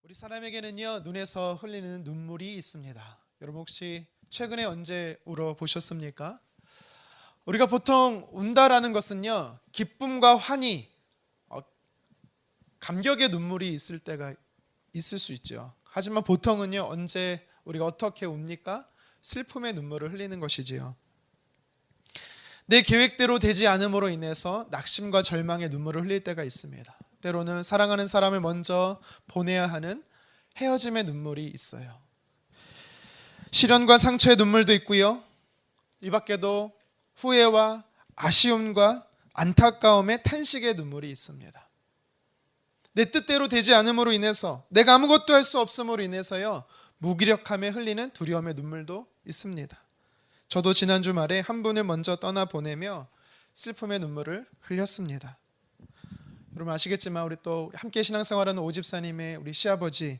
우리 사람에게는요, 눈에서 흘리는 눈물이 있습니다. 여러분 혹시 최근에 언제 울어 보셨습니까? 우리가 보통 운다라는 것은요, 기쁨과 환희, 감격의 눈물이 있을 때가 있을 수 있죠. 하지만 보통은요, 언제 우리가 어떻게 웁니까? 슬픔의 눈물을 흘리는 것이지요. 내 계획대로 되지 않음으로 인해서 낙심과 절망의 눈물을 흘릴 때가 있습니다. 때로는 사랑하는 사람을 먼저 보내야 하는 헤어짐의 눈물이 있어요. 시련과 상처의 눈물도 있고요. 이 밖에도 후회와 아쉬움과 안타까움의 탄식의 눈물이 있습니다. 내 뜻대로 되지 않음으로 인해서, 내가 아무것도 할 수 없음으로 인해서요, 무기력함에 흘리는 두려움의 눈물도 있습니다. 저도 지난 주말에 한 분을 먼저 떠나보내며 슬픔의 눈물을 흘렸습니다. 여러분 아시겠지만 우리 또 함께 신앙생활하는 오집사님의 우리 시아버지,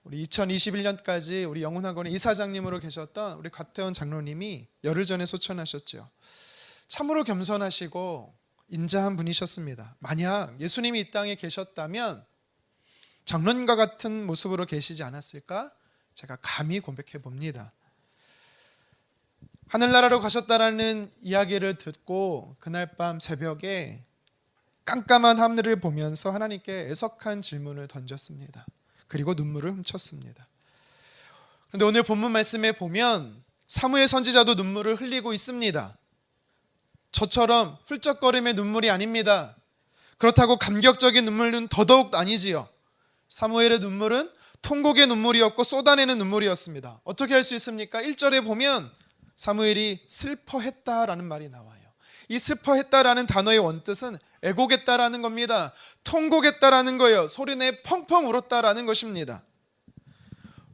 우리 2021년까지 우리 영훈학원의 이사장님으로 계셨던 우리 곽태원 장로님이 열흘 전에 소천하셨죠. 참으로 겸손하시고 인자한 분이셨습니다. 만약 예수님이 이 땅에 계셨다면 장로님과 같은 모습으로 계시지 않았을까? 제가 감히 고백해 봅니다. 하늘나라로 가셨다라는 이야기를 듣고 그날 밤 새벽에 깜깜한 하늘을 보면서 하나님께 애석한 질문을 던졌습니다. 그리고 눈물을 훔쳤습니다. 그런데 오늘 본문 말씀에 보면 사무엘 선지자도 눈물을 흘리고 있습니다. 저처럼 훌쩍거림의 눈물이 아닙니다. 그렇다고 감격적인 눈물은 더더욱 아니지요. 사무엘의 눈물은 통곡의 눈물이었고 쏟아내는 눈물이었습니다. 어떻게 할 수 있습니까? 1절에 보면 사무엘이 슬퍼했다라는 말이 나와요. 이 슬퍼했다라는 단어의 원뜻은 애곡했다라는 겁니다. 통곡했다라는 거예요. 소리내 펑펑 울었다라는 것입니다.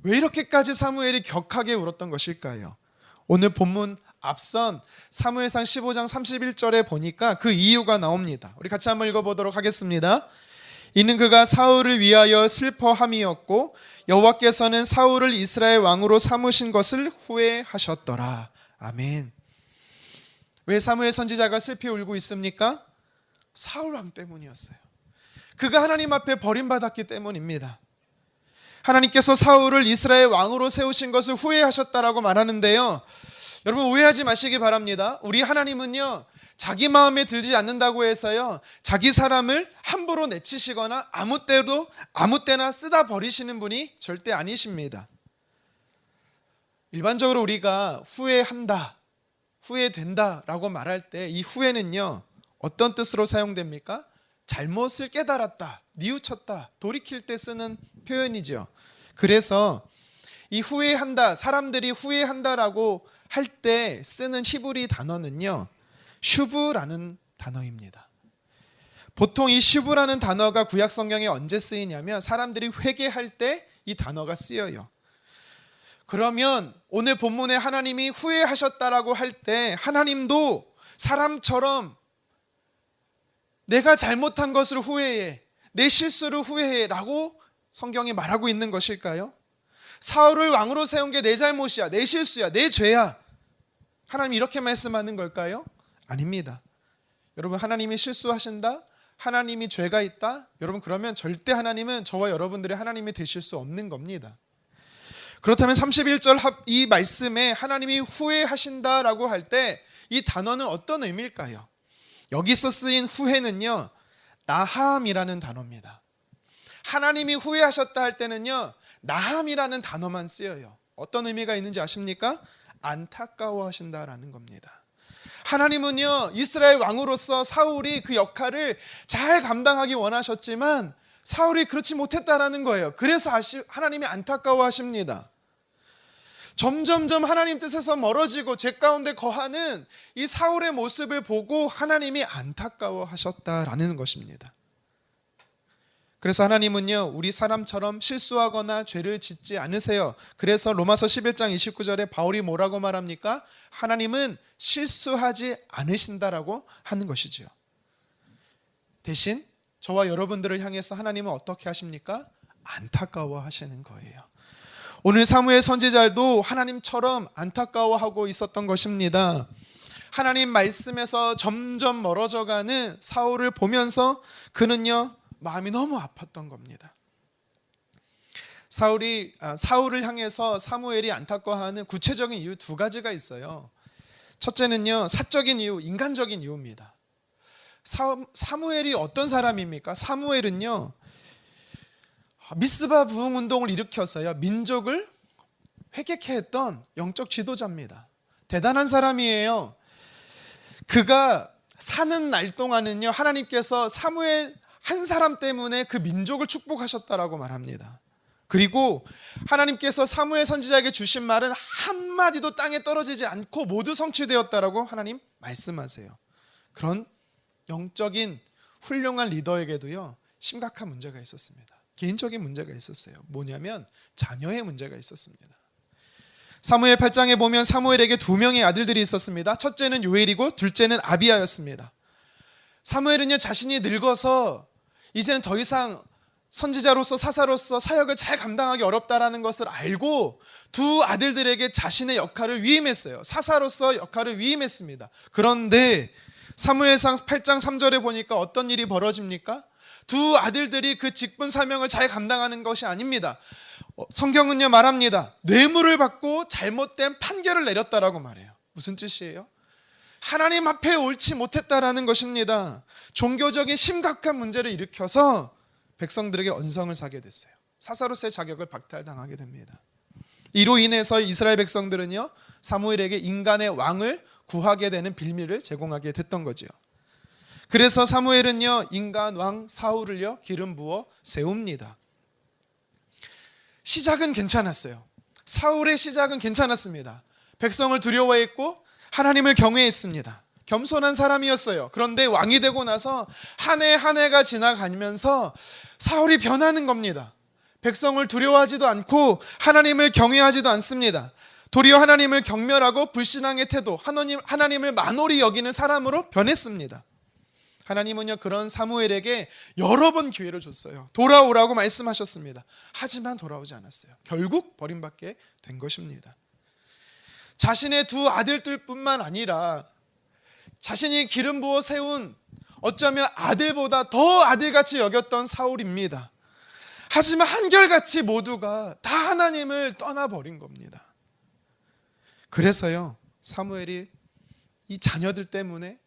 왜 이렇게까지 사무엘이 격하게 울었던 것일까요? 오늘 본문 앞선 사무엘상 15장 31절에 보니까 그 이유가 나옵니다. 우리 같이 한번 읽어보도록 하겠습니다. 이는 그가 사울을 위하여 슬퍼함이었고 여호와께서는 사울을 이스라엘 왕으로 삼으신 것을 후회하셨더라. 아멘. 왜 사무엘 선지자가 슬피 울고 있습니까? 사울 왕 때문이었어요. 그가 하나님 앞에 버림받았기 때문입니다. 하나님께서 사울을 이스라엘 왕으로 세우신 것을 후회하셨다라고 말하는데요, 여러분 오해하지 마시기 바랍니다. 우리 하나님은요, 자기 마음에 들지 않는다고 해서요, 자기 사람을 함부로 내치시거나 아무 때나 쓰다 버리시는 분이 절대 아니십니다. 일반적으로 우리가 후회한다, 후회된다라고 말할 때 이 후회는요, 어떤 뜻으로 사용됩니까? 잘못을 깨달았다, 뉘우쳤다, 돌이킬 때 쓰는 표현이죠. 그래서 이 후회한다, 사람들이 후회한다라고 할 때 쓰는 히브리 단어는요, 슈브라는 단어입니다. 보통 이 슈브라는 단어가 구약 성경에 언제 쓰이냐면 사람들이 회개할 때 이 단어가 쓰여요. 그러면 오늘 본문에 하나님이 후회하셨다라고 할 때 하나님도 사람처럼 내가 잘못한 것을 후회해, 내 실수를 후회해 라고 성경이 말하고 있는 것일까요? 사울을 왕으로 세운 게 내 잘못이야, 내 실수야, 내 죄야, 하나님이 이렇게 말씀하는 걸까요? 아닙니다. 여러분 하나님이 실수하신다, 하나님이 죄가 있다, 여러분 그러면 절대 하나님은 저와 여러분들의 하나님이 되실 수 없는 겁니다. 그렇다면 31절 이 말씀에 하나님이 후회하신다라고 할 때 이 단어는 어떤 의미일까요? 여기서 쓰인 후회는요, 나함이라는 단어입니다. 하나님이 후회하셨다 할 때는요, 나함이라는 단어만 쓰여요. 어떤 의미가 있는지 아십니까? 안타까워하신다라는 겁니다. 하나님은요, 이스라엘 왕으로서 사울이 그 역할을 잘 감당하기 원하셨지만 사울이 그렇지 못했다라는 거예요. 그래서 하나님이 안타까워하십니다. 점점점 하나님 뜻에서 멀어지고 죄 가운데 거하는 이 사울의 모습을 보고 하나님이 안타까워하셨다라는 것입니다. 그래서 하나님은요, 우리 사람처럼 실수하거나 죄를 짓지 않으세요. 그래서 로마서 11장 29절에 바울이 뭐라고 말합니까? 하나님은 실수하지 않으신다라고 하는 것이지요. 대신 저와 여러분들을 향해서 하나님은 어떻게 하십니까? 안타까워 하시는 거예요. 오늘 사무엘 선지자도 하나님처럼 안타까워하고 있었던 것입니다. 하나님 말씀에서 점점 멀어져가는 사울을 보면서 그는요, 마음이 너무 아팠던 겁니다. 사울을 향해서 사무엘이 안타까워하는 구체적인 이유 두 가지가 있어요. 첫째는요, 사적인 이유, 인간적인 이유입니다. 사무엘이 어떤 사람입니까? 사무엘은요, 미스바 부흥 운동을 일으켜서요, 민족을 회개케 했던 영적 지도자입니다. 대단한 사람이에요. 그가 사는 날 동안은요, 하나님께서 사무엘 한 사람 때문에 그 민족을 축복하셨다라고 말합니다. 그리고 하나님께서 사무엘 선지자에게 주신 말은 한마디도 땅에 떨어지지 않고 모두 성취되었다라고 하나님 말씀하세요. 그런 영적인 훌륭한 리더에게도요, 심각한 문제가 있었습니다. 개인적인 문제가 있었어요. 뭐냐면 자녀의 문제가 있었습니다. 사무엘 8장에 보면 사무엘에게 두 명의 아들들이 있었습니다. 첫째는 요엘이고 둘째는 아비야였습니다. 사무엘은요, 자신이 늙어서 이제는 더 이상 선지자로서 사사로서 사역을 잘 감당하기 어렵다라는 것을 알고 두 아들들에게 자신의 역할을 위임했어요. 사사로서 역할을 위임했습니다. 그런데 사무엘상 8장 3절에 보니까 어떤 일이 벌어집니까? 두 아들들이 그 직분 사명을 잘 감당하는 것이 아닙니다. 성경은요, 말합니다. 뇌물을 받고 잘못된 판결을 내렸다라고 말해요. 무슨 뜻이에요? 하나님 앞에 옳지 못했다라는 것입니다. 종교적인 심각한 문제를 일으켜서 백성들에게 언성을 사게 됐어요. 사사로서의 자격을 박탈당하게 됩니다. 이로 인해서 이스라엘 백성들은요, 사무엘에게 인간의 왕을 구하게 되는 빌미를 제공하게 됐던 거죠. 그래서 사무엘은요, 인간 왕 사울을요, 기름 부어 세웁니다. 시작은 괜찮았어요. 사울의 시작은 괜찮았습니다. 백성을 두려워했고 하나님을 경외했습니다. 겸손한 사람이었어요. 그런데 왕이 되고 나서 한 해 한 해가 지나가면서 사울이 변하는 겁니다. 백성을 두려워하지도 않고 하나님을 경외하지도 않습니다. 도리어 하나님을 경멸하고 불신앙의 태도, 하나님을 만홀히 여기는 사람으로 변했습니다. 하나님은요, 그런 사무엘에게 여러 번 기회를 줬어요. 돌아오라고 말씀하셨습니다. 하지만 돌아오지 않았어요. 결국 버림받게 된 것입니다. 자신의 두 아들들뿐만 아니라 자신이 기름 부어 세운 어쩌면 아들보다 더 아들같이 여겼던 사울입니다. 하지만 한결같이 모두가 다 하나님을 떠나버린 겁니다. 그래서요, 사무엘이 이 자녀들 때문에,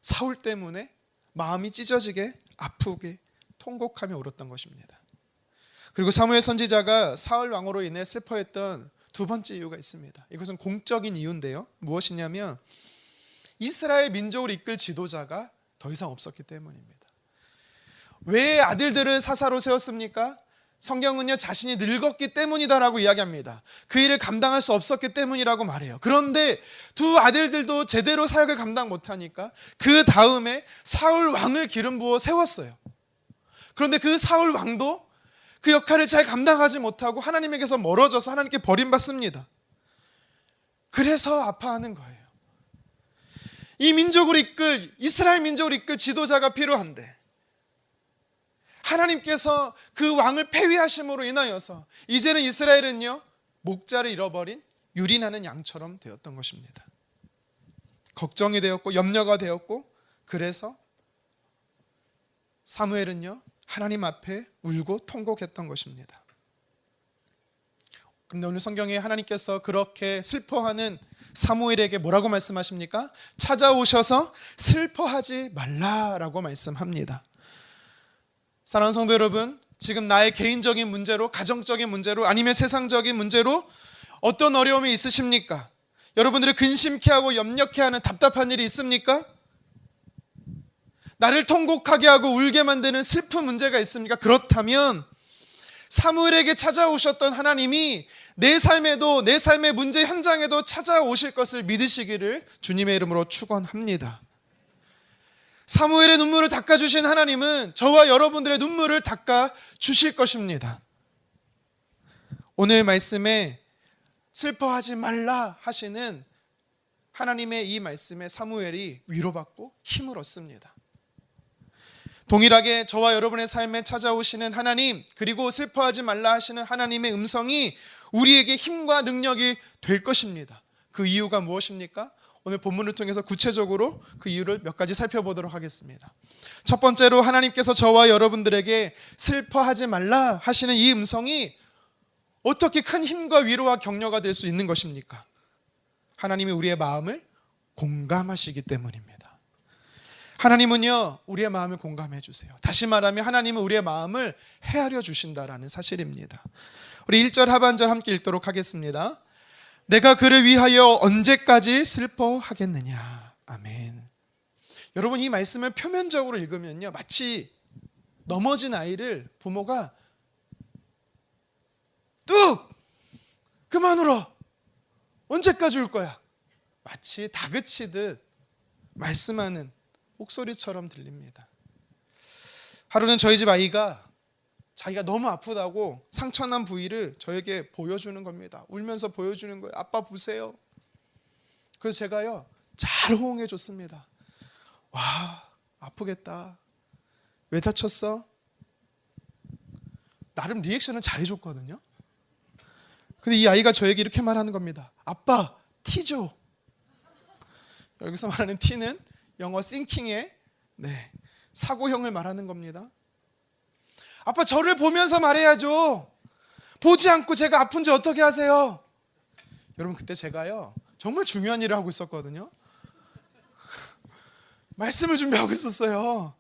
사울 때문에 마음이 찢어지게 아프게 통곡하며 울었던 것입니다. 그리고 사무엘 선지자가 사울 왕으로 인해 슬퍼했던 두 번째 이유가 있습니다. 이것은 공적인 이유인데요, 무엇이냐면 이스라엘 민족을 이끌 지도자가 더 이상 없었기 때문입니다. 왜 아들들을 사사로 세웠습니까? 성경은요, 자신이 늙었기 때문이다라고 이야기합니다. 그 일을 감당할 수 없었기 때문이라고 말해요. 그런데 두 아들들도 제대로 사역을 감당 못하니까 그 다음에 사울 왕을 기름 부어 세웠어요. 그런데 그 사울 왕도 그 역할을 잘 감당하지 못하고 하나님에게서 멀어져서 하나님께 버림받습니다. 그래서 아파하는 거예요. 이 민족을 이스라엘 민족을 이끌 지도자가 필요한데 하나님께서 그 왕을 폐위하심으로 인하여서 이제는 이스라엘은요, 목자를 잃어버린 유린하는 양처럼 되었던 것입니다. 걱정이 되었고 염려가 되었고, 그래서 사무엘은요, 하나님 앞에 울고 통곡했던 것입니다. 그런데 오늘 성경에 하나님께서 그렇게 슬퍼하는 사무엘에게 뭐라고 말씀하십니까? 찾아오셔서 슬퍼하지 말라라고 말씀합니다. 사랑하는 성도 여러분, 지금 나의 개인적인 문제로, 가정적인 문제로, 아니면 세상적인 문제로 어떤 어려움이 있으십니까? 여러분들을 근심케 하고 염려케 하는 답답한 일이 있습니까? 나를 통곡하게 하고 울게 만드는 슬픈 문제가 있습니까? 그렇다면 사무엘에게 찾아오셨던 하나님이 내 삶에도, 내 삶의 문제 현장에도 찾아오실 것을 믿으시기를 주님의 이름으로 축원합니다. 사무엘의 눈물을 닦아주신 하나님은 저와 여러분들의 눈물을 닦아주실 것입니다. 오늘 말씀에 슬퍼하지 말라 하시는 하나님의 이 말씀에 사무엘이 위로받고 힘을 얻습니다. 동일하게 저와 여러분의 삶에 찾아오시는 하나님, 그리고 슬퍼하지 말라 하시는 하나님의 음성이 우리에게 힘과 능력이 될 것입니다. 그 이유가 무엇입니까? 오늘 본문을 통해서 구체적으로 그 이유를 몇 가지 살펴보도록 하겠습니다. 첫 번째로 하나님께서 저와 여러분들에게 슬퍼하지 말라 하시는 이 음성이 어떻게 큰 힘과 위로와 격려가 될 수 있는 것입니까? 하나님이 우리의 마음을 공감하시기 때문입니다. 하나님은요, 우리의 마음을 공감해 주세요. 다시 말하면 하나님은 우리의 마음을 헤아려 주신다라는 사실입니다. 우리 1절 하반절 함께 읽도록 하겠습니다. 내가 그를 위하여 언제까지 슬퍼하겠느냐. 아멘. 여러분, 이 말씀을 표면적으로 읽으면요, 마치 넘어진 아이를 부모가 뚝! 그만 울어! 언제까지 울 거야? 마치 다그치듯 말씀하는 목소리처럼 들립니다. 하루는 저희 집 아이가 자기가 너무 아프다고 상처난 부위를 저에게 보여주는 겁니다. 울면서 보여주는 거예요. 아빠 보세요. 그래서 제가요, 잘 호응해 줬습니다. 와, 아프겠다. 왜 다쳤어? 나름 리액션을 잘해줬거든요. 근데 이 아이가 저에게 이렇게 말하는 겁니다. 아빠, 티 줘. 여기서 말하는 티는 영어 thinking의 사고형을 말하는 겁니다. 아빠, 저를 보면서 말해야죠. 보지 않고 제가 아픈지 어떻게 하세요? 여러분, 그때 제가요, 정말 중요한 일을 하고 있었거든요. 말씀을 준비하고 있었어요.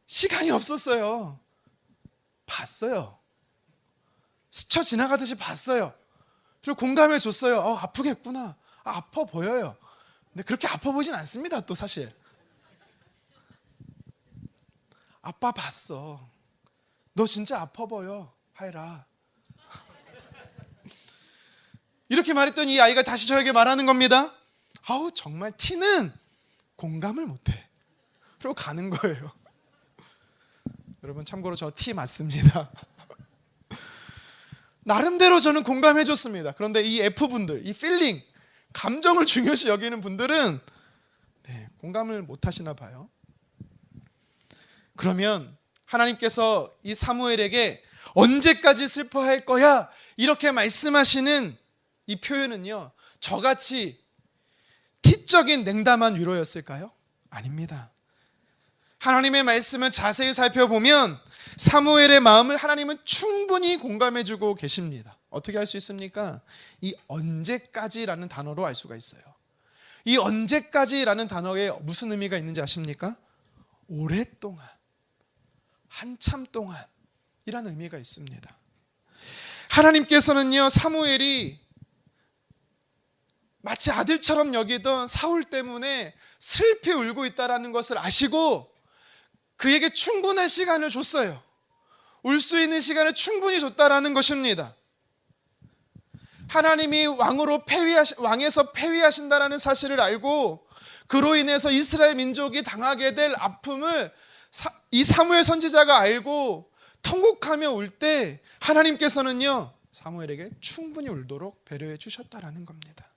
시간이 없었어요. 봤어요. 스쳐 지나가듯이 봤어요. 그리고 공감해 줬어요. 아프겠구나. 아파 보여요. 근데 그렇게 아파 보진 않습니다, 또 사실. 아빠 봤어. 너 진짜 아파 보여, 하이라. 이렇게 말했더니 이 아이가 다시 저에게 말하는 겁니다. 아우, 정말 티는 공감을 못해. 그리고 가는 거예요. 여러분, 참고로 저 티 맞습니다. 나름대로 저는 공감해 줬습니다. 그런데 이 F분들, 이 필링, 감정을 중요시 여기는 분들은 공감을 못 하시나 봐요. 그러면 하나님께서 이 사무엘에게 언제까지 슬퍼할 거야? 이렇게 말씀하시는 이 표현은요, 저같이 티적인 냉담한 위로였을까요? 아닙니다. 하나님의 말씀을 자세히 살펴보면 사무엘의 마음을 하나님은 충분히 공감해주고 계십니다. 어떻게 할 수 있습니까? 이 언제까지라는 단어로 알 수가 있어요. 이 언제까지라는 단어에 무슨 의미가 있는지 아십니까? 오랫동안, 한참 동안이라는 의미가 있습니다. 하나님께서는요, 사무엘이 마치 아들처럼 여기던 사울 때문에 슬피 울고 있다는 것을 아시고 그에게 충분한 시간을 줬어요. 울 수 있는 시간을 충분히 줬다라는 것입니다. 하나님이 왕에서 폐위하신다라는 사실을 알고 그로 인해서 이스라엘 민족이 당하게 될 아픔을 이 사무엘 선지자가 알고 통곡하며 울 때 하나님께서는요, 사무엘에게 충분히 울도록 배려해 주셨다라는 겁니다.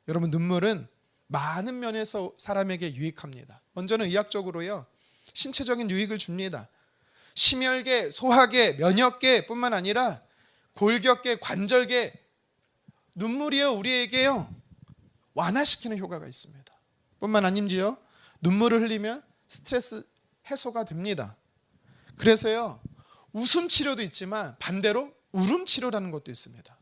여러분, 눈물은 많은 면에서 사람에게 유익합니다. 먼저는 의학적으로요, 신체적인 유익을 줍니다. 심혈계, 소화계, 면역계 뿐만 아니라 골격계, 관절계, 눈물이요, 우리에게요, 완화시키는 효과가 있습니다. 뿐만 아니지요, 눈물을 흘리면 스트레스 해소가 됩니다. 그래서요, 웃음 치료도 있지만 반대로 울음 치료라는 것도 있습니다.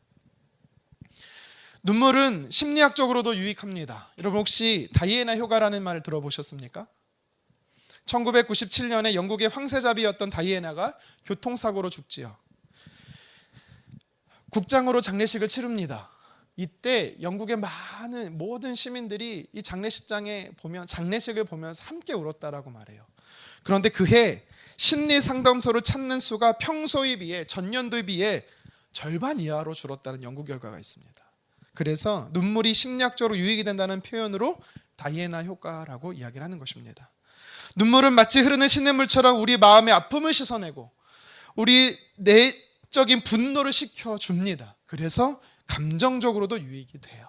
눈물은 심리학적으로도 유익합니다. 여러분, 혹시 다이애나 효과라는 말을 들어보셨습니까? 1997년에 영국의 황새잡이였던 다이애나가 교통사고로 죽지요. 국장으로 장례식을 치릅니다. 이때 영국의 모든 시민들이 이 장례식을 보면서 함께 울었다라고 말해요. 그런데 그해 심리상담소를 찾는 수가 평소에 비해, 전년도에 비해 절반 이하로 줄었다는 연구 결과가 있습니다. 그래서 눈물이 심리학적으로 유익이 된다는 표현으로 다이애나 효과라고 이야기를 하는 것입니다. 눈물은 마치 흐르는 시냇물처럼 우리 마음의 아픔을 씻어내고 우리 내적인 분노를 식혀줍니다. 그래서 감정적으로도 유익이 돼요.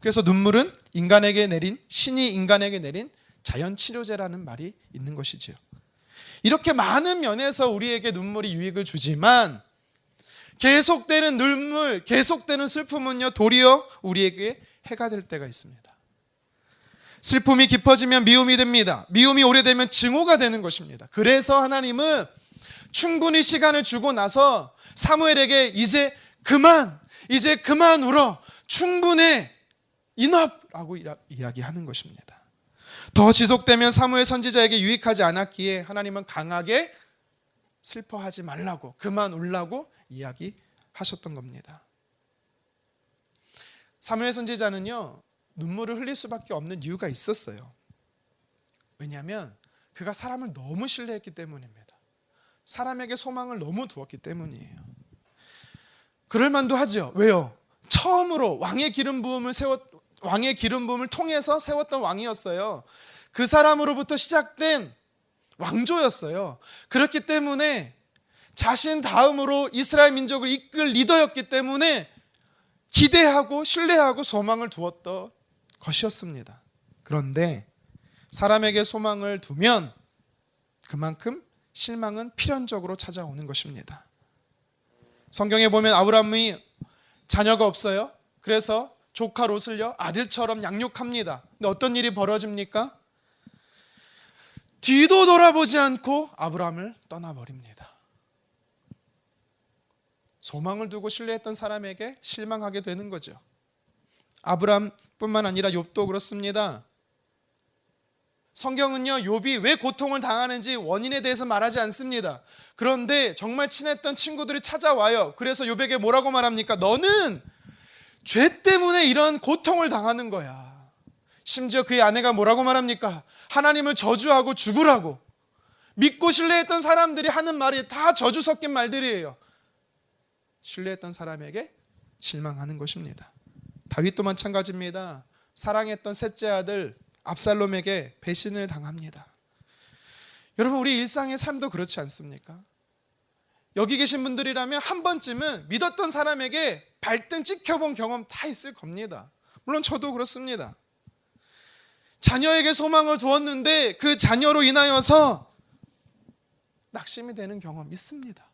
그래서 눈물은 신이 인간에게 내린 자연치료제라는 말이 있는 것이지요. 이렇게 많은 면에서 우리에게 눈물이 유익을 주지만 계속되는 눈물, 계속되는 슬픔은요, 도리어 우리에게 해가 될 때가 있습니다. 슬픔이 깊어지면 미움이 됩니다. 미움이 오래되면 증오가 되는 것입니다. 그래서 하나님은 충분히 시간을 주고 나서 사무엘에게 이제 그만 울어. 충분해. 인업라고 이야기하는 것입니다. 더 지속되면 사무엘 선지자에게 유익하지 않았기에 하나님은 강하게 슬퍼하지 말라고, 그만 울라고 이야기하셨던 겁니다. 사무엘 선지자는요, 눈물을 흘릴 수밖에 없는 이유가 있었어요. 왜냐하면 그가 사람을 너무 신뢰했기 때문입니다. 사람에게 소망을 너무 두었기 때문이에요. 그럴 만도 하죠. 왜요? 처음으로 왕의 기름 부음을 통해서 세웠던 왕이었어요. 그 사람으로부터 시작된 왕조였어요. 그렇기 때문에 자신 다음으로 이스라엘 민족을 이끌 리더였기 때문에 기대하고 신뢰하고 소망을 두었던 것이었습니다. 그런데 사람에게 소망을 두면 그만큼 실망은 필연적으로 찾아오는 것입니다. 성경에 보면 아브라함이 자녀가 없어요. 그래서 조카 롯을요, 아들처럼 양육합니다. 근데 어떤 일이 벌어집니까? 뒤도 돌아보지 않고 아브라함을 떠나버립니다. 소망을 두고 신뢰했던 사람에게 실망하게 되는 거죠. 아브라함뿐만 아니라 욥도 그렇습니다. 성경은요, 욥이 왜 고통을 당하는지 원인에 대해서 말하지 않습니다. 그런데 정말 친했던 친구들이 찾아와요. 그래서 욥에게 뭐라고 말합니까? 너는 죄 때문에 이런 고통을 당하는 거야. 심지어 그의 아내가 뭐라고 말합니까? 하나님을 저주하고 죽으라고. 믿고 신뢰했던 사람들이 하는 말이 다 저주 섞인 말들이에요. 신뢰했던 사람에게 실망하는 것입니다. 다윗도 마찬가지입니다. 사랑했던 셋째 아들 압살롬에게 배신을 당합니다. 여러분, 우리 일상의 삶도 그렇지 않습니까? 여기 계신 분들이라면 한 번쯤은 믿었던 사람에게 발등 찍혀본 경험 다 있을 겁니다. 물론 저도 그렇습니다. 자녀에게 소망을 두었는데 그 자녀로 인하여서 낙심이 되는 경험 있습니다.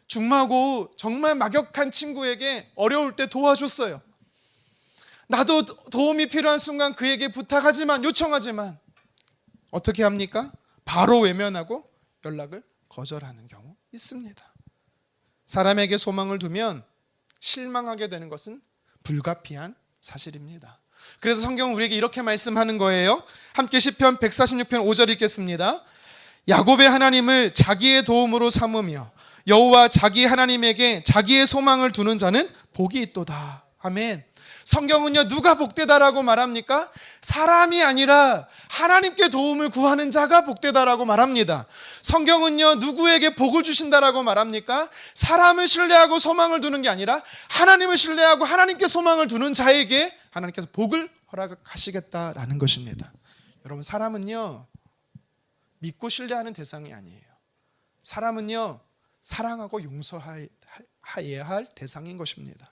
중마고 정말 막역한 친구에게 어려울 때 도와줬어요. 나도 도움이 필요한 순간 그에게 부탁하지만, 요청하지만 어떻게 합니까? 바로 외면하고 연락을 거절하는 경우 있습니다. 사람에게 소망을 두면 실망하게 되는 것은 불가피한 사실입니다. 그래서 성경은 우리에게 이렇게 말씀하는 거예요. 함께 시편 146편 5절 읽겠습니다. 야곱의 하나님을 자기의 도움으로 삼으며 여호와 자기 하나님에게 자기의 소망을 두는 자는 복이 있도다. 아멘. 성경은요, 누가 복되다라고 말합니까? 사람이 아니라 하나님께 도움을 구하는 자가 복되다라고 말합니다. 성경은요, 누구에게 복을 주신다라고 말합니까? 사람을 신뢰하고 소망을 두는 게 아니라 하나님을 신뢰하고 하나님께 소망을 두는 자에게 하나님께서 복을 허락하시겠다라는 것입니다. 여러분, 사람은요, 믿고 신뢰하는 대상이 아니에요. 사람은요, 사랑하고 용서해야 할 대상인 것입니다.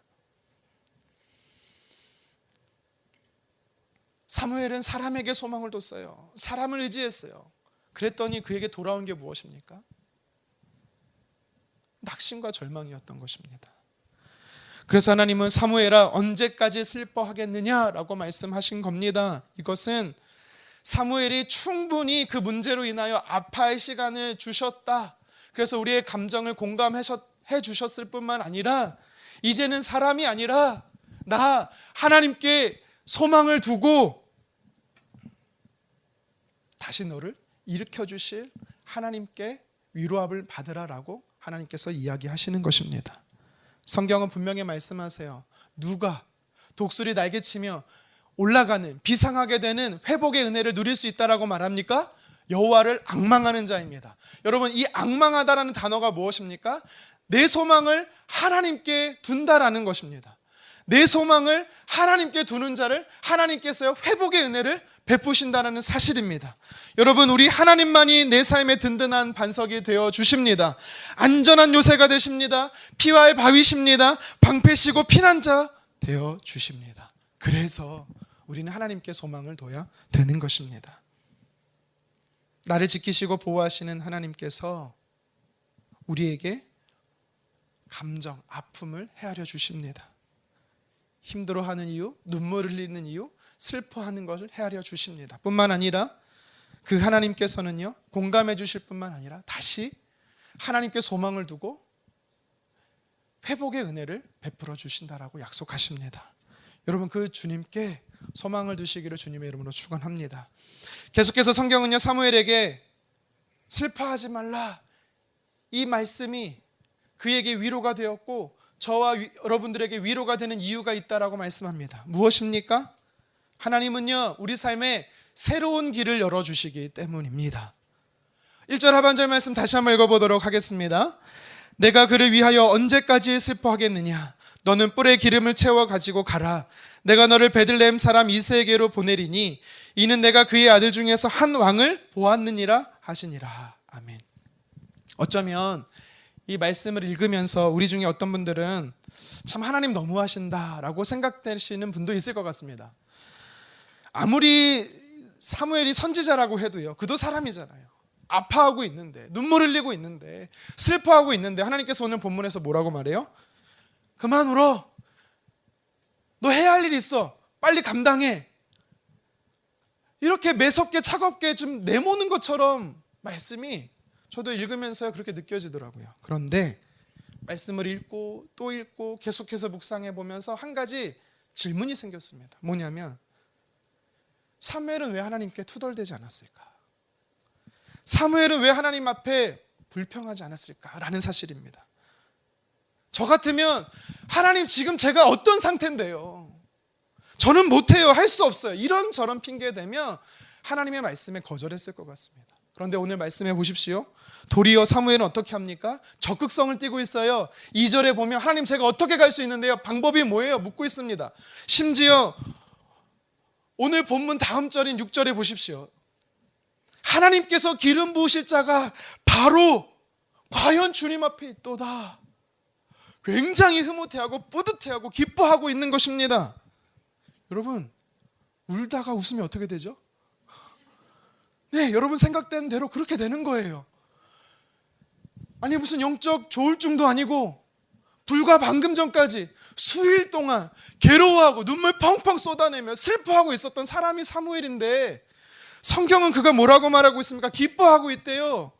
사무엘은 사람에게 소망을 뒀어요. 사람을 의지했어요. 그랬더니 그에게 돌아온 게 무엇입니까? 낙심과 절망이었던 것입니다. 그래서 하나님은 사무엘아, 언제까지 슬퍼하겠느냐라고 말씀하신 겁니다. 이것은 사무엘이 충분히 그 문제로 인하여 아파할 시간을 주셨다. 그래서 우리의 감정을 공감해 주셨을 뿐만 아니라 이제는 사람이 아니라 나 하나님께 소망을 두고 다시 너를 일으켜 주실 하나님께 위로함을 받으라라고 하나님께서 이야기하시는 것입니다. 성경은 분명히 말씀하세요. 누가 독수리 날개치며 올라가는 비상하게 되는 회복의 은혜를 누릴 수 있다라고 말합니까? 여호와를 앙망하는 자입니다. 여러분, 이 앙망하다라는 단어가 무엇입니까? 내 소망을 하나님께 둔다라는 것입니다. 내 소망을 하나님께 두는 자를 하나님께서 회복의 은혜를 베푸신다는 사실입니다. 여러분, 우리 하나님만이 내 삶의 든든한 반석이 되어 주십니다. 안전한 요새가 되십니다. 피할 바위십니다. 방패시고 피난자 되어 주십니다. 그래서 우리는 하나님께 소망을 둬야 되는 것입니다. 나를 지키시고 보호하시는 하나님께서 우리에게 감정, 아픔을 헤아려 주십니다. 힘들어하는 이유, 눈물을 흘리는 이유, 슬퍼하는 것을 헤아려 주십니다. 뿐만 아니라 그 하나님께서는요, 공감해 주실 뿐만 아니라 다시 하나님께 소망을 두고 회복의 은혜를 베풀어 주신다라고 약속하십니다. 여러분, 그 주님께 소망을 두시기를 주님의 이름으로 축원합니다. 계속해서 성경은요, 사무엘에게 슬퍼하지 말라, 이 말씀이 그에게 위로가 되었고 저와 여러분들에게 위로가 되는 이유가 있다라고 말씀합니다. 무엇입니까? 하나님은요, 우리 삶에 새로운 길을 열어주시기 때문입니다. 1절 하반절 말씀 다시 한번 읽어보도록 하겠습니다. 내가 그를 위하여 언제까지 슬퍼하겠느냐? 너는 뿔에 기름을 채워 가지고 가라. 내가 너를 베들레헴 사람 이새에게로 보내리니 이는 내가 그의 아들 중에서 한 왕을 보았느니라 하시니라. 아멘. 어쩌면 이 말씀을 읽으면서 우리 중에 어떤 분들은 참 하나님 너무하신다라고 생각되시는 분도 있을 것 같습니다. 아무리 사무엘이 선지자라고 해도요, 그도 사람이잖아요. 아파하고 있는데, 눈물 흘리고 있는데, 슬퍼하고 있는데 하나님께서 오늘 본문에서 뭐라고 말해요? 그만 울어. 너 해야 할 일이 있어. 빨리 감당해. 이렇게 매섭게 차갑게 좀 내모는 것처럼 말씀이 저도 읽으면서 그렇게 느껴지더라고요. 그런데 말씀을 읽고 또 읽고 계속해서 묵상해 보면서 한 가지 질문이 생겼습니다. 뭐냐면, 사무엘은 왜 하나님께 투덜대지 않았을까? 사무엘은 왜 하나님 앞에 불평하지 않았을까라는 사실입니다. 저 같으면 하나님, 지금 제가 어떤 상태인데요? 저는 못해요. 할 수 없어요. 이런저런 핑계 대면 하나님의 말씀에 거절했을 것 같습니다. 그런데 오늘 말씀해 보십시오. 도리어 사무엘은 어떻게 합니까? 적극성을 띠고 있어요. 2절에 보면 하나님, 제가 어떻게 갈 수 있는데요? 방법이 뭐예요? 묻고 있습니다. 심지어 오늘 본문 다음 절인 6절에 보십시오. 하나님께서 기름 부으실 자가 바로 과연 주님 앞에 있도다. 굉장히 흐뭇해하고 뿌듯해하고 기뻐하고 있는 것입니다. 여러분, 울다가 웃으면 어떻게 되죠? 네, 여러분 생각되는 대로 그렇게 되는 거예요. 아니, 무슨 영적 조울증도 아니고 불과 방금 전까지 수일 동안 괴로워하고 눈물 펑펑 쏟아내며 슬퍼하고 있었던 사람이 사무엘인데, 성경은 그가 뭐라고 말하고 있습니까? 기뻐하고 있대요.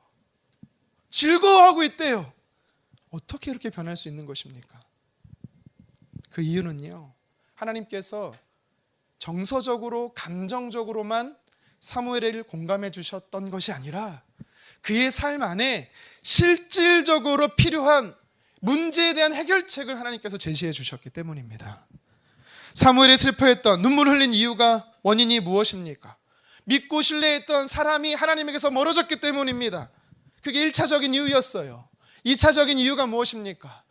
즐거워하고 있대요. 어떻게 이렇게 변할 수 있는 것입니까? 그 이유는요, 하나님께서 정서적으로 감정적으로만 사무엘을 공감해 주셨던 것이 아니라 그의 삶 안에 실질적으로 필요한 문제에 대한 해결책을 하나님께서 제시해 주셨기 때문입니다. 사무엘이 슬퍼했던, 눈물 흘린 이유가, 원인이 무엇입니까? 믿고 신뢰했던 사람이 하나님에게서 멀어졌기 때문입니다. 그게 1차적인 이유였어요. 2차적인 이유가 무엇입니까?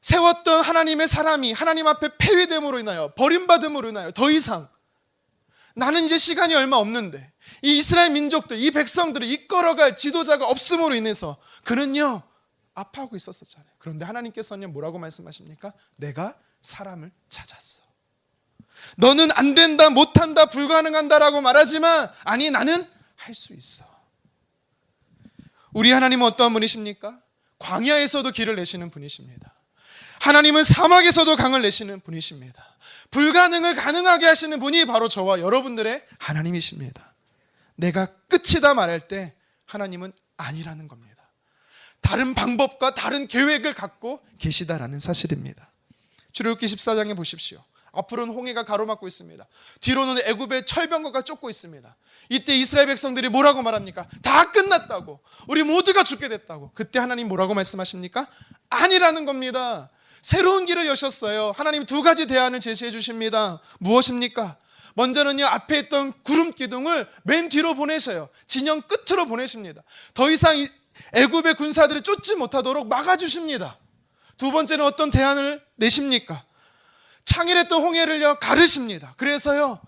세웠던 하나님의 사람이 하나님 앞에 폐위됨으로 인하여, 버림받음으로 인하여 더 이상 나는 이제 시간이 얼마 없는데 이 이스라엘 민족들, 이 백성들을 이끌어갈 지도자가 없음으로 인해서 그는요 아파하고 있었잖아요. 그런데 하나님께서는 뭐라고 말씀하십니까? 내가 사람을 찾았어. 너는 안 된다, 못한다, 불가능한다라고 말하지만 아니, 나는 할 수 있어. 우리 하나님은 어떠한 분이십니까? 광야에서도 길을 내시는 분이십니다. 하나님은 사막에서도 강을 내시는 분이십니다. 불가능을 가능하게 하시는 분이 바로 저와 여러분들의 하나님이십니다. 내가 끝이다 말할 때 하나님은 아니라는 겁니다. 다른 방법과 다른 계획을 갖고 계시다라는 사실입니다. 출애굽기 14장에 보십시오. 앞으로는 홍해가 가로막고 있습니다. 뒤로는 애굽의 철병거가 쫓고 있습니다. 이때 이스라엘 백성들이 뭐라고 말합니까? 다 끝났다고, 우리 모두가 죽게 됐다고. 그때 하나님 뭐라고 말씀하십니까? 아니라는 겁니다. 새로운 길을 여셨어요. 하나님 두 가지 대안을 제시해 주십니다. 무엇입니까? 먼저는요, 앞에 있던 구름 기둥을 맨 뒤로 보내셔요. 진영 끝으로 보내십니다. 더 이상 애굽의 군사들이 쫓지 못하도록 막아주십니다. 두 번째는 어떤 대안을 내십니까? 창일했던 홍해를요 가르십니다. 그래서요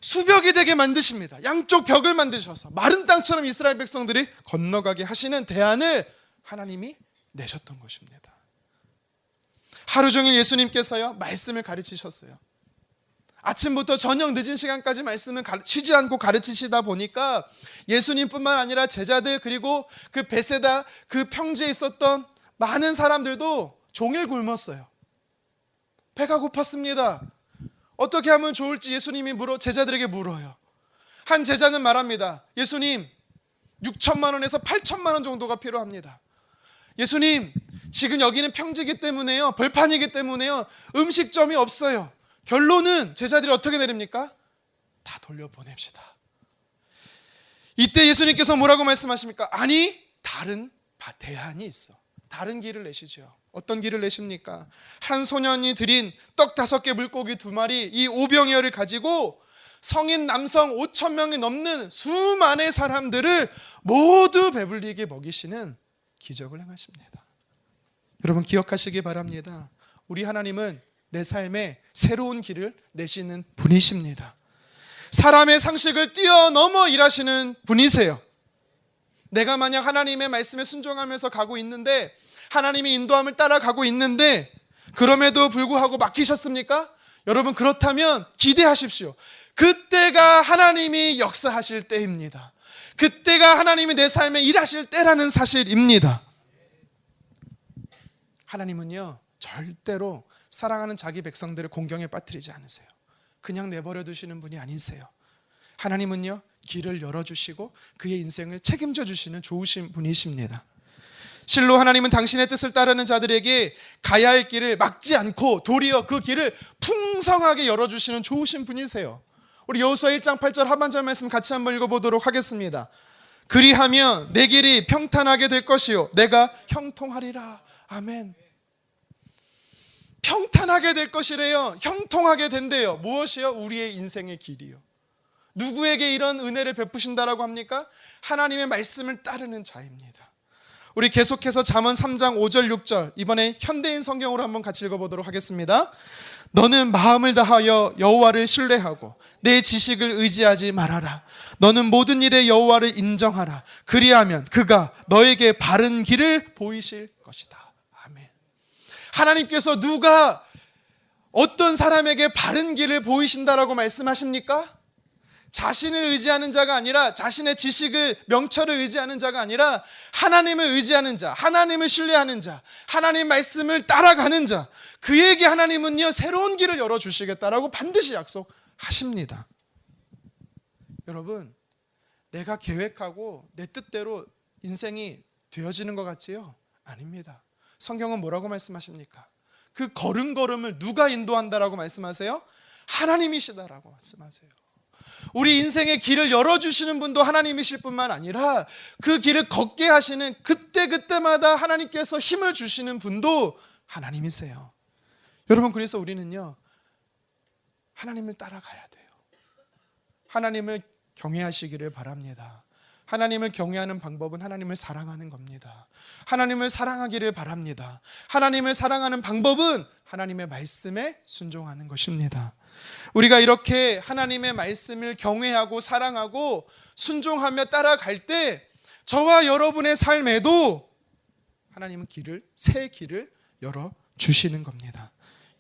수벽이 되게 만드십니다. 양쪽 벽을 만드셔서 마른 땅처럼 이스라엘 백성들이 건너가게 하시는 대안을 하나님이 내셨던 것입니다. 하루 종일 예수님께서요 말씀을 가르치셨어요. 아침부터 저녁 늦은 시간까지 말씀을 쉬지 않고 가르치시다 보니까 예수님뿐만 아니라 제자들, 그리고 그 베세다 그 평지에 있었던 많은 사람들도 종일 굶었어요. 배가 고팠습니다. 어떻게 하면 좋을지 예수님이 제자들에게 물어요. 한 제자는 말합니다. 예수님, 6천만 원에서 8천만 원 정도가 필요합니다. 예수님, 지금 여기는 평지이기 때문에요, 벌판이기 때문에요, 음식점이 없어요. 결론은 제자들이 어떻게 내립니까? 다 돌려보냅시다. 이때 예수님께서 뭐라고 말씀하십니까? 아니, 다른 대안이 있어. 다른 길을 내시죠. 어떤 길을 내십니까? 한 소년이 드린 떡 5개, 물고기 2마리, 이 오병이어를 가지고 성인 남성 5,000명이 넘는 수많은 사람들을 모두 배불리게 먹이시는 기적을 행하십니다. 여러분 기억하시기 바랍니다. 우리 하나님은 내 삶에 새로운 길을 내시는 분이십니다. 사람의 상식을 뛰어넘어 일하시는 분이세요. 내가 만약 하나님의 말씀에 순종하면서 가고 있는데, 하나님의 인도함을 따라가고 있는데 그럼에도 불구하고 막히셨습니까? 여러분 그렇다면 기대하십시오. 그때가 하나님이 역사하실 때입니다. 그때가 하나님이 내 삶에 일하실 때라는 사실입니다. 하나님은요, 절대로 사랑하는 자기 백성들을 공경에 빠뜨리지 않으세요. 그냥 내버려 두시는 분이 아니세요. 하나님은요, 길을 열어주시고 그의 인생을 책임져 주시는 좋으신 분이십니다. 실로 하나님은 당신의 뜻을 따르는 자들에게 가야 할 길을 막지 않고 도리어 그 길을 풍성하게 열어주시는 좋으신 분이세요. 우리 여호수아 1장 8절 하반절 말씀 같이 한번 읽어보도록 하겠습니다. 그리하면 내 길이 평탄하게 될 것이요 내가 형통하리라. 아멘. 평탄하게 될 것이래요. 형통하게 된대요. 무엇이요? 우리의 인생의 길이요. 누구에게 이런 은혜를 베푸신다라고 합니까? 하나님의 말씀을 따르는 자입니다. 우리 계속해서 잠언 3장 5절 6절 이번에 현대인 성경으로 한번 같이 읽어보도록 하겠습니다. 너는 마음을 다하여 여호와를 신뢰하고 내 지식을 의지하지 말아라. 너는 모든 일에 여호와를 인정하라. 그리하면 그가 너에게 바른 길을 보이실 것이다. 아멘. 하나님께서 누가 어떤 사람에게 바른 길을 보이신다라고 말씀하십니까? 자신을 의지하는 자가 아니라, 자신의 지식을, 명철을 의지하는 자가 아니라 하나님을 의지하는 자, 하나님을 신뢰하는 자, 하나님 말씀을 따라가는 자, 그에게 하나님은요 새로운 길을 열어주시겠다라고 반드시 약속하십니다. 여러분, 내가 계획하고 내 뜻대로 인생이 되어지는 것 같지요? 아닙니다. 성경은 뭐라고 말씀하십니까? 그 걸음걸음을 누가 인도한다라고 말씀하세요? 하나님이시다라고 말씀하세요. 우리 인생의 길을 열어주시는 분도 하나님이실 뿐만 아니라 그 길을 걷게 하시는 그때그때마다 하나님께서 힘을 주시는 분도 하나님이세요. 여러분, 그래서 우리는요 하나님을 따라가야 돼요. 하나님을 경외하시기를 바랍니다. 하나님을 경외하는 방법은 하나님을 사랑하는 겁니다. 하나님을 사랑하기를 바랍니다. 하나님을 사랑하는 방법은 하나님의 말씀에 순종하는 것입니다. 우리가 이렇게 하나님의 말씀을 경외하고 사랑하고 순종하며 따라갈 때 저와 여러분의 삶에도 하나님은 새 길을 열어주시는 겁니다.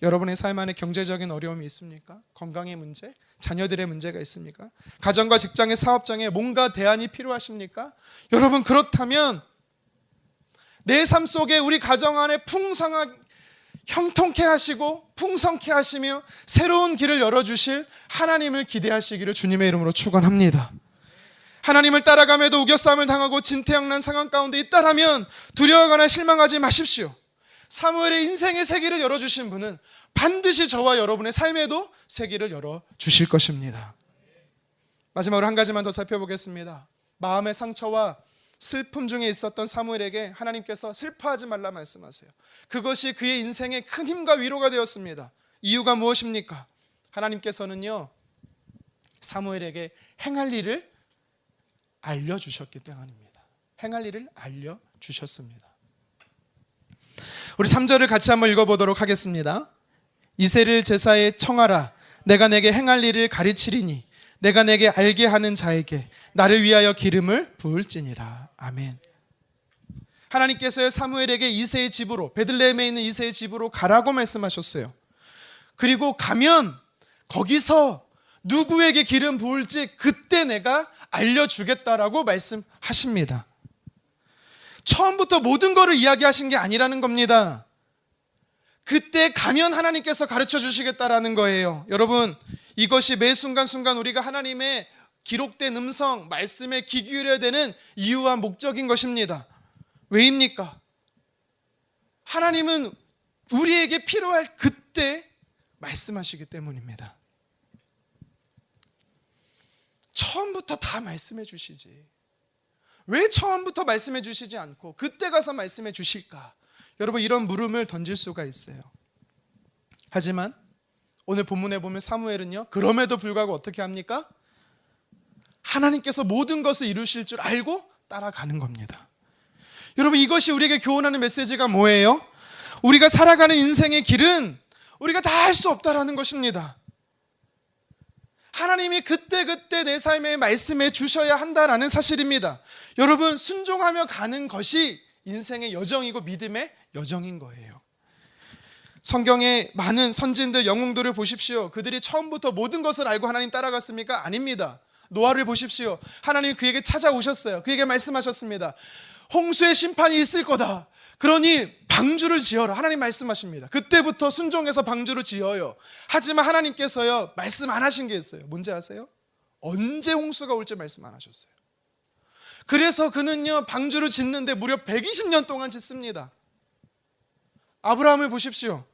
여러분의 삶 안에 경제적인 어려움이 있습니까? 건강의 문제? 자녀들의 문제가 있습니까? 가정과 직장의 사업장에 뭔가 대안이 필요하십니까? 여러분, 그렇다면 내 삶 속에 우리 가정 안에 형통케 하시고 풍성케 하시며 새로운 길을 열어주실 하나님을 기대하시기를 주님의 이름으로 축원합니다. 하나님을 따라감에도 우겨싸움을 당하고 진퇴양난 상황 가운데 있다라면 두려워하거나 실망하지 마십시오. 사무엘의 인생의 새 길을 열어주신 분은 반드시 저와 여러분의 삶에도 새 길을 열어주실 것입니다. 마지막으로 한 가지만 더 살펴보겠습니다. 마음의 상처와 슬픔 중에 있었던 사무엘에게 하나님께서 슬퍼하지 말라 말씀하세요. 그것이 그의 인생의 큰 힘과 위로가 되었습니다. 이유가 무엇입니까? 하나님께서는요 사무엘에게 행할 일을 알려주셨기 때문입니다. 행할 일을 알려주셨습니다. 우리 3절을 같이 한번 읽어보도록 하겠습니다. 이새를 제사에 청하라. 내가 내게 행할 일을 가르치리니 내가 내게 알게 하는 자에게 나를 위하여 기름을 부을지니라. 아멘. 하나님께서 사무엘에게 이새의 집으로, 베들레헴에 있는 이새의 집으로 가라고 말씀하셨어요. 그리고 가면 거기서 누구에게 기름 부을지 그때 내가 알려주겠다라고 말씀하십니다. 처음부터 모든 것을 이야기하신 게 아니라는 겁니다. 그때 가면 하나님께서 가르쳐 주시겠다라는 거예요. 여러분, 이것이 매 순간순간 우리가 하나님의 기록된 음성, 말씀에 귀 기울여야 되는 이유와 목적인 것입니다. 왜입니까? 하나님은 우리에게 필요할 그때 말씀하시기 때문입니다. 처음부터 다 말씀해 주시지. 왜 처음부터 말씀해 주시지 않고 그때 가서 말씀해 주실까? 여러분, 이런 물음을 던질 수가 있어요. 하지만 오늘 본문에 보면 사무엘은요, 그럼에도 불구하고 어떻게 합니까? 하나님께서 모든 것을 이루실 줄 알고 따라가는 겁니다. 여러분, 이것이 우리에게 교훈하는 메시지가 뭐예요? 우리가 살아가는 인생의 길은 우리가 다 할 수 없다라는 것입니다. 하나님이 그때그때 내 삶에 말씀해 주셔야 한다라는 사실입니다. 여러분, 순종하며 가는 것이 인생의 여정이고 믿음의 여정인 거예요. 성경의 많은 선진들, 영웅들을 보십시오. 그들이 처음부터 모든 것을 알고 하나님 따라갔습니까? 아닙니다. 노아를 보십시오. 하나님이 그에게 찾아오셨어요. 그에게 말씀하셨습니다. 홍수의 심판이 있을 거다. 그러니 방주를 지어라. 하나님 말씀하십니다. 그때부터 순종해서 방주를 지어요. 하지만 하나님께서요, 말씀 안 하신 게 있어요. 뭔지 아세요? 언제 홍수가 올지 말씀 안 하셨어요. 그래서 그는요, 방주를 짓는데 무려 120년 동안 짓습니다. 아브라함을 보십시오.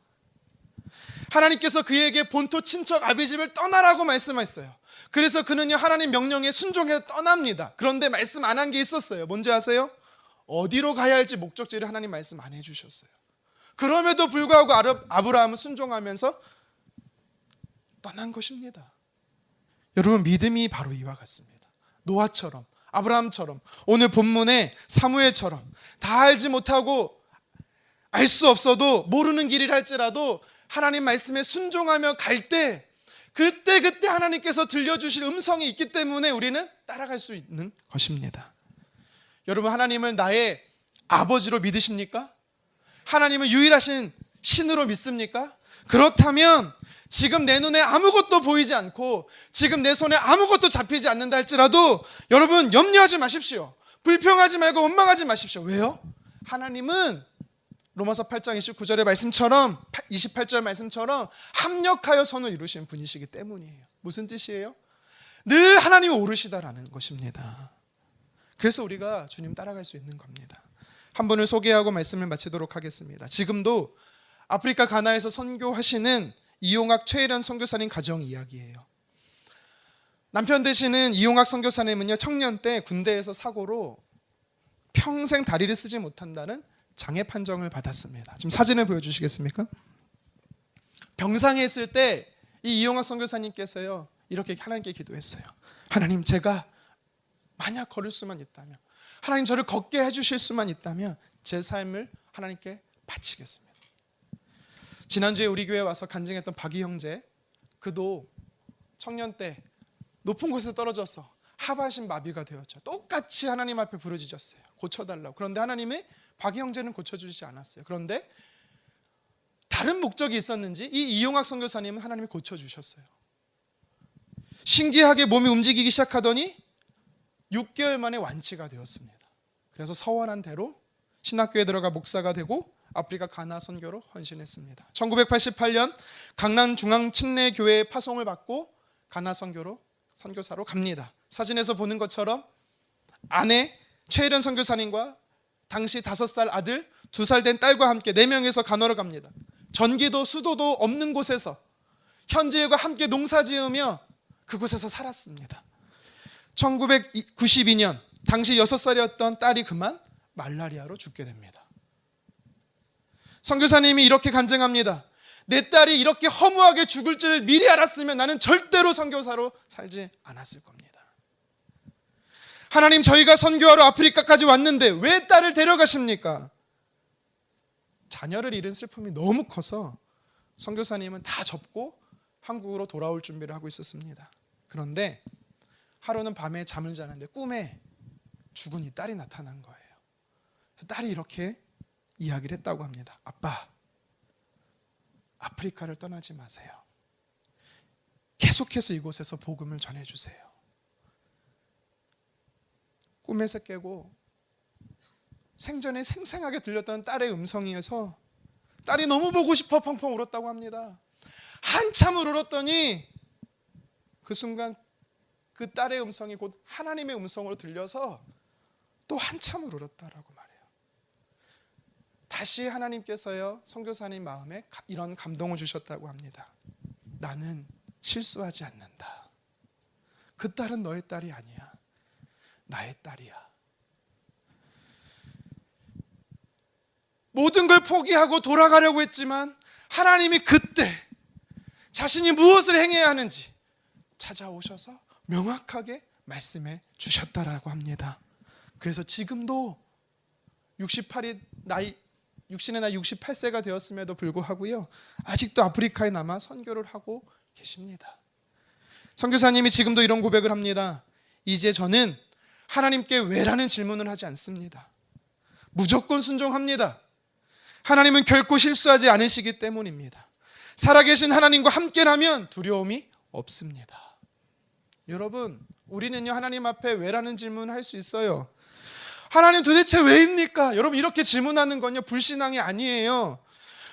하나님께서 그에게 본토 친척 아비집을 떠나라고 말씀하셨어요. 그래서 그는요, 하나님 명령에 순종해서 떠납니다. 그런데 말씀 안 한 게 있었어요. 뭔지 아세요? 어디로 가야 할지 목적지를 하나님 말씀 안 해주셨어요. 그럼에도 불구하고 아브라함은 순종하면서 떠난 것입니다. 여러분, 믿음이 바로 이와 같습니다. 노아처럼, 아브라함처럼, 오늘 본문의 사무엘처럼 다 알지 못하고 알 수 없어도 모르는 길이라 할지라도 하나님 말씀에 순종하며 갈 때 그때 하나님께서 들려주실 음성이 있기 때문에 우리는 따라갈 수 있는 것입니다. 여러분, 하나님을 나의 아버지로 믿으십니까? 하나님을 유일하신 신으로 믿습니까? 그렇다면 지금 내 눈에 아무것도 보이지 않고 지금 내 손에 아무것도 잡히지 않는다 할지라도 여러분, 염려하지 마십시오. 불평하지 말고 원망하지 마십시오. 왜요? 하나님은 로마서 8장 29절의 말씀처럼, 28절 말씀처럼 합력하여 선을 이루신 분이시기 때문이에요. 무슨 뜻이에요? 늘 하나님이 오르시다라는 것입니다. 그래서 우리가 주님 따라갈 수 있는 겁니다. 한 분을 소개하고 말씀을 마치도록 하겠습니다. 지금도 아프리카 가나에서 선교하시는 이용학 최혜련 선교사님 가정 이야기예요. 남편 되시는 이용학 선교사님은요, 청년 때 군대에서 사고로 평생 다리를 쓰지 못한다는 장애 판정을 받았습니다. 지금 사진을 보여주시겠습니까? 병상에 있을 때 이 이용학 선교사님께서요, 이렇게 하나님께 기도했어요. 하나님, 제가 만약 걸을 수만 있다면, 하나님 저를 걷게 해주실 수만 있다면 제 삶을 하나님께 바치겠습니다. 지난주에 우리 교회에 와서 간증했던 박이 형제, 그도 청년 때 높은 곳에서 떨어져서 하반신 마비가 되었죠. 똑같이 하나님 앞에 부르짖었어요. 고쳐달라고. 그런데 하나님이 박이 형제는 고쳐주시지 않았어요. 그런데 다른 목적이 있었는지 이 이용학 선교사님은 하나님이 고쳐주셨어요. 신기하게 몸이 움직이기 시작하더니 6개월 만에 완치가 되었습니다. 그래서 서원한 대로 신학교에 들어가 목사가 되고 아프리카 가나 선교로 헌신했습니다. 1988년 강남 중앙침례교회에 파송을 받고 가나 선교로 선교사로 갑니다. 사진에서 보는 것처럼 아내 최혜련 선교사님과 당시 5살 아들, 2살 된 딸과 함께 4명이서 가나로 갑니다. 전기도 수도도 없는 곳에서 현지인과 함께 농사지으며 그곳에서 살았습니다. 1992년 당시 6살이었던 딸이 그만 말라리아로 죽게 됩니다. 선교사님이 이렇게 간증합니다. 내 딸이 이렇게 허무하게 죽을 줄 미리 알았으면 나는 절대로 선교사로 살지 않았을 겁니다. 하나님, 저희가 선교하러 아프리카까지 왔는데 왜 딸을 데려가십니까? 자녀를 잃은 슬픔이 너무 커서 선교사님은 다 접고 한국으로 돌아올 준비를 하고 있었습니다. 그런데 하루는 밤에 잠을 자는데 꿈에 죽은 이 딸이 나타난 거예요. 딸이 이렇게 이야기를 했다고 합니다. 아빠, 아프리카를 떠나지 마세요. 계속해서 이곳에서 복음을 전해주세요. 꿈에서 깨고 생전에 생생하게 들렸던 딸의 음성이어서 딸이 너무 보고 싶어 펑펑 울었다고 합니다. 한참을 울었더니 그 순간 그 딸의 음성이 곧 하나님의 음성으로 들려서 또 한참을 울었다라고 말해요. 다시 하나님께서요 선교사님 마음에 이런 감동을 주셨다고 합니다. 나는 실수하지 않는다. 그 딸은 너의 딸이 아니야. 나의 딸이야. 모든 걸 포기하고 돌아가려고 했지만 하나님이 그때 자신이 무엇을 행해야 하는지 찾아오셔서 명확하게 말씀해 주셨다라고 합니다. 그래서 지금도 68이 육신의 나이 68세가 되었음에도 불구하고요 아직도 아프리카에 남아 선교를 하고 계십니다. 선교사님이 지금도 이런 고백을 합니다. 이제 저는 하나님께 왜라는 질문을 하지 않습니다. 무조건 순종합니다. 하나님은 결코 실수하지 않으시기 때문입니다. 살아계신 하나님과 함께라면 두려움이 없습니다. 여러분, 우리는요 하나님 앞에 왜라는 질문을 할 수 있어요. 하나님 도대체 왜입니까? 여러분, 이렇게 질문하는 건요 불신앙이 아니에요.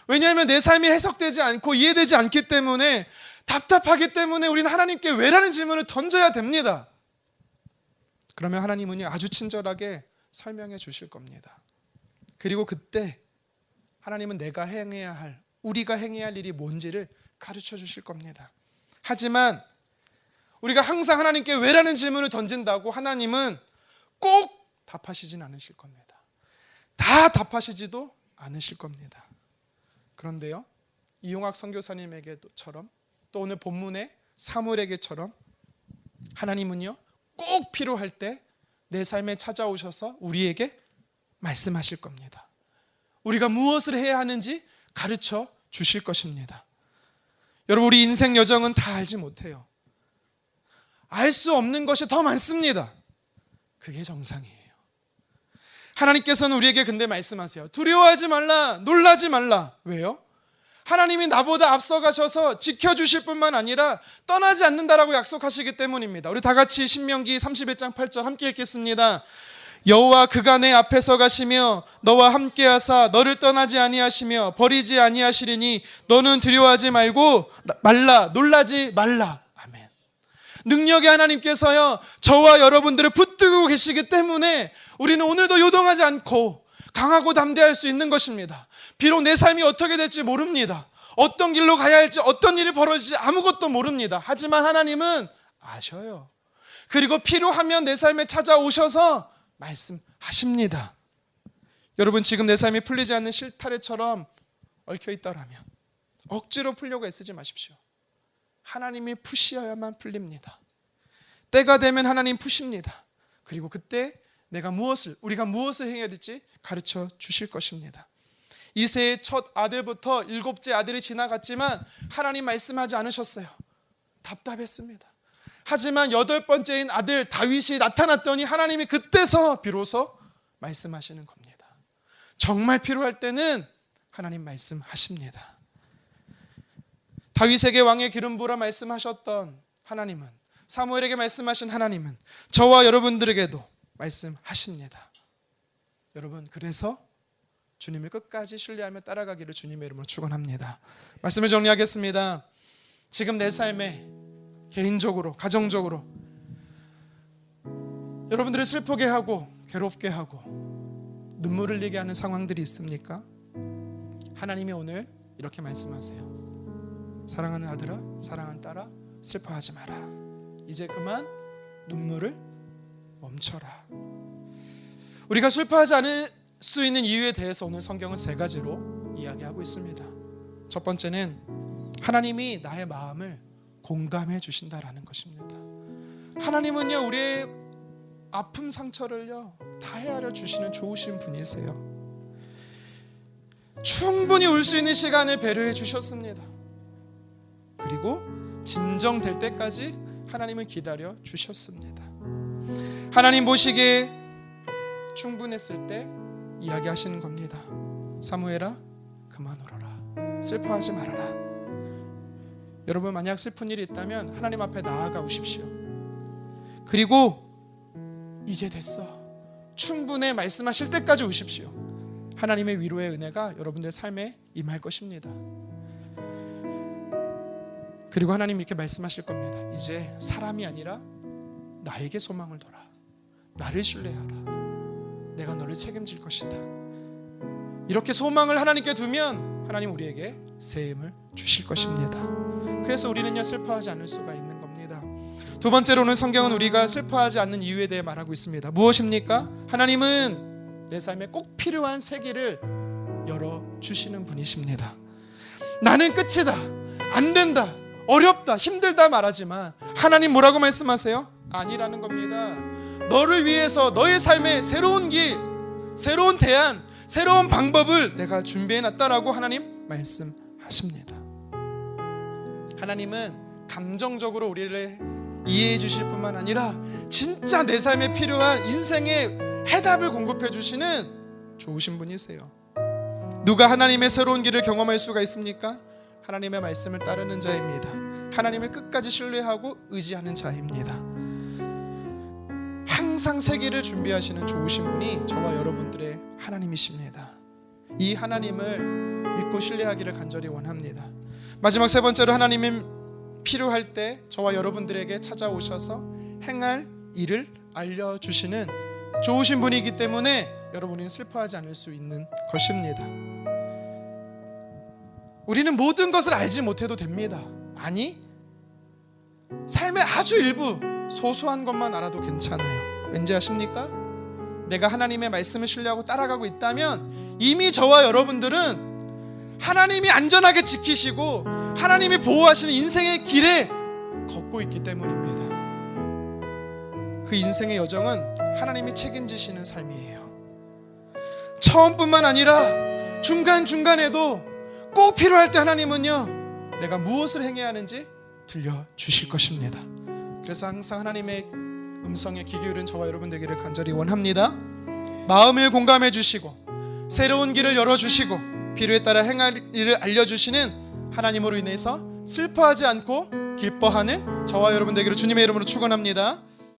왜냐하면 내 삶이 해석되지 않고 이해되지 않기 때문에, 답답하기 때문에 우리는 하나님께 왜라는 질문을 던져야 됩니다. 그러면 하나님은요 아주 친절하게 설명해 주실 겁니다. 그리고 그때 하나님은 내가 행해야 할, 우리가 행해야 할 일이 뭔지를 가르쳐 주실 겁니다. 하지만 우리가 항상 하나님께 왜라는 질문을 던진다고 하나님은 꼭 답하시진 않으실 겁니다. 다 답하시지도 않으실 겁니다. 그런데요 이용학 선교사님에게처럼 또 오늘 본문의 사무엘에게처럼 하나님은요 꼭 필요할 때 내 삶에 찾아오셔서 우리에게 말씀하실 겁니다. 우리가 무엇을 해야 하는지 가르쳐 주실 것입니다. 여러분, 우리 인생 여정은 다 알지 못해요. 알 수 없는 것이 더 많습니다. 그게 정상이에요. 하나님께서는 우리에게 근데 말씀하세요. 두려워하지 말라, 놀라지 말라. 왜요? 하나님이 나보다 앞서가셔서 지켜주실 뿐만 아니라 떠나지 않는다라고 약속하시기 때문입니다. 우리 다 같이 신명기 31장 8절 함께 읽겠습니다. 여호와 그가 내 앞에서 가시며 너와 함께하사 너를 떠나지 아니하시며 버리지 아니하시리니 너는 두려워하지 말라, 놀라지 말라. 아멘. 능력의 하나님께서요 저와 여러분들을 붙들고 계시기 때문에 우리는 오늘도 요동하지 않고 강하고 담대할 수 있는 것입니다. 비록 내 삶이 어떻게 될지 모릅니다. 어떤 길로 가야 할지, 어떤 일이 벌어질지 아무것도 모릅니다. 하지만 하나님은 아셔요. 그리고 필요하면 내 삶에 찾아오셔서 말씀하십니다. 여러분, 지금 내 삶이 풀리지 않는 실타래처럼 얽혀있다라면 억지로 풀려고 애쓰지 마십시오. 하나님이 푸시어야만 풀립니다. 때가 되면 하나님 푸십니다. 그리고 그때 우리가 무엇을 행해야 될지 가르쳐 주실 것입니다. 이새의 첫 아들부터 7째 아들이 지나갔지만 하나님 말씀하지 않으셨어요. 답답했습니다. 하지만 8번째인 아들 다윗이 나타났더니 하나님이 그때서 비로소 말씀하시는 겁니다. 정말 필요할 때는 하나님 말씀하십니다. 다윗에게 왕의 기름 부으라 말씀하셨던 하나님은, 사무엘에게 말씀하신 하나님은 저와 여러분들에게도 말씀하십니다. 여러분, 그래서 주님을 끝까지 신뢰하며 따라가기를 주님의 이름으로 축원합니다. 말씀을 정리하겠습니다. 지금 내 삶에 개인적으로, 가정적으로 여러분들을 슬프게 하고 괴롭게 하고 눈물을 흘리게 하는 상황들이 있습니까? 하나님이 오늘 이렇게 말씀하세요. 사랑하는 아들아, 사랑하는 딸아, 슬퍼하지 마라. 이제 그만 눈물을 멈춰라. 우리가 슬퍼하지 않을 수 있는 이유에 대해서 오늘 성경은 3가지로 이야기하고 있습니다. 첫 번째는 하나님이 나의 마음을 공감해 주신다라는 것입니다. 하나님은요 우리의 아픔 상처를요 다 헤아려 주시는 좋으신 분이세요. 충분히 울 수 있는 시간을 배려해 주셨습니다. 그리고 진정될 때까지 하나님을 기다려 주셨습니다. 하나님 보시기에 충분했을 때 이야기하시는 겁니다. 사무엘아, 그만 울어라. 슬퍼하지 말아라. 여러분, 만약 슬픈 일이 있다면 하나님 앞에 나아가 오십시오. 그리고 이제 됐어, 충분해 말씀하실 때까지 오십시오. 하나님의 위로의 은혜가 여러분들의 삶에 임할 것입니다. 그리고 하나님 이렇게 말씀하실 겁니다. 이제 사람이 아니라 나에게 소망을 둬라. 나를 신뢰하라. 내가 너를 책임질 것이다. 이렇게 소망을 하나님께 두면 하나님 우리에게 새 힘을 주실 것입니다. 그래서 우리는요 슬퍼하지 않을 수가 있는 겁니다. 두 번째로는 성경은 우리가 슬퍼하지 않는 이유에 대해 말하고 있습니다. 무엇입니까? 하나님은 내 삶에 꼭 필요한 새 길을 열어주시는 분이십니다. 나는 끝이다, 안 된다, 어렵다, 힘들다 말하지만 하나님 뭐라고 말씀하세요? 아니라는 겁니다. 너를 위해서 너의 삶에 새로운 길, 새로운 대안, 새로운 방법을 내가 준비해놨다라고 하나님 말씀하십니다. 하나님은 감정적으로 우리를 이해해 주실 뿐만 아니라 진짜 내 삶에 필요한 인생의 해답을 공급해 주시는 좋으신 분이세요. 누가 하나님의 새로운 길을 경험할 수가 있습니까? 하나님의 말씀을 따르는 자입니다. 하나님을 끝까지 신뢰하고 의지하는 자입니다. 항상 새 길을 준비하시는 좋으신 분이 저와 여러분들의 하나님이십니다. 이 하나님을 믿고 신뢰하기를 간절히 원합니다. 마지막 세 번째로 하나님은 필요할 때 저와 여러분들에게 찾아오셔서 행할 일을 알려주시는 좋으신 분이기 때문에 여러분이 슬퍼하지 않을 수 있는 것입니다. 우리는 모든 것을 알지 못해도 됩니다. 아니, 삶의 아주 일부 소소한 것만 알아도 괜찮아요. 왠지 아십니까? 내가 하나님의 말씀을 신뢰하고 따라가고 있다면 이미 저와 여러분들은 하나님이 안전하게 지키시고 하나님이 보호하시는 인생의 길에 걷고 있기 때문입니다. 그 인생의 여정은 하나님이 책임지시는 삶이에요. 처음뿐만 아니라 중간중간에도 꼭 필요할 때 하나님은요 내가 무엇을 행해야 하는지 들려주실 것입니다. 그래서 항상 하나님의 음성에 귀 기울인 저와 여러분 되기를 간절히 원합니다. 마음을 공감해 주시고 새로운 길을 열어주시고 필요에 따라 행할 일을 알려주시는 하나님으로 인해서 슬퍼하지 않고 기뻐하는 저와 여러분 되기를 주님의 이름으로 축원합니다.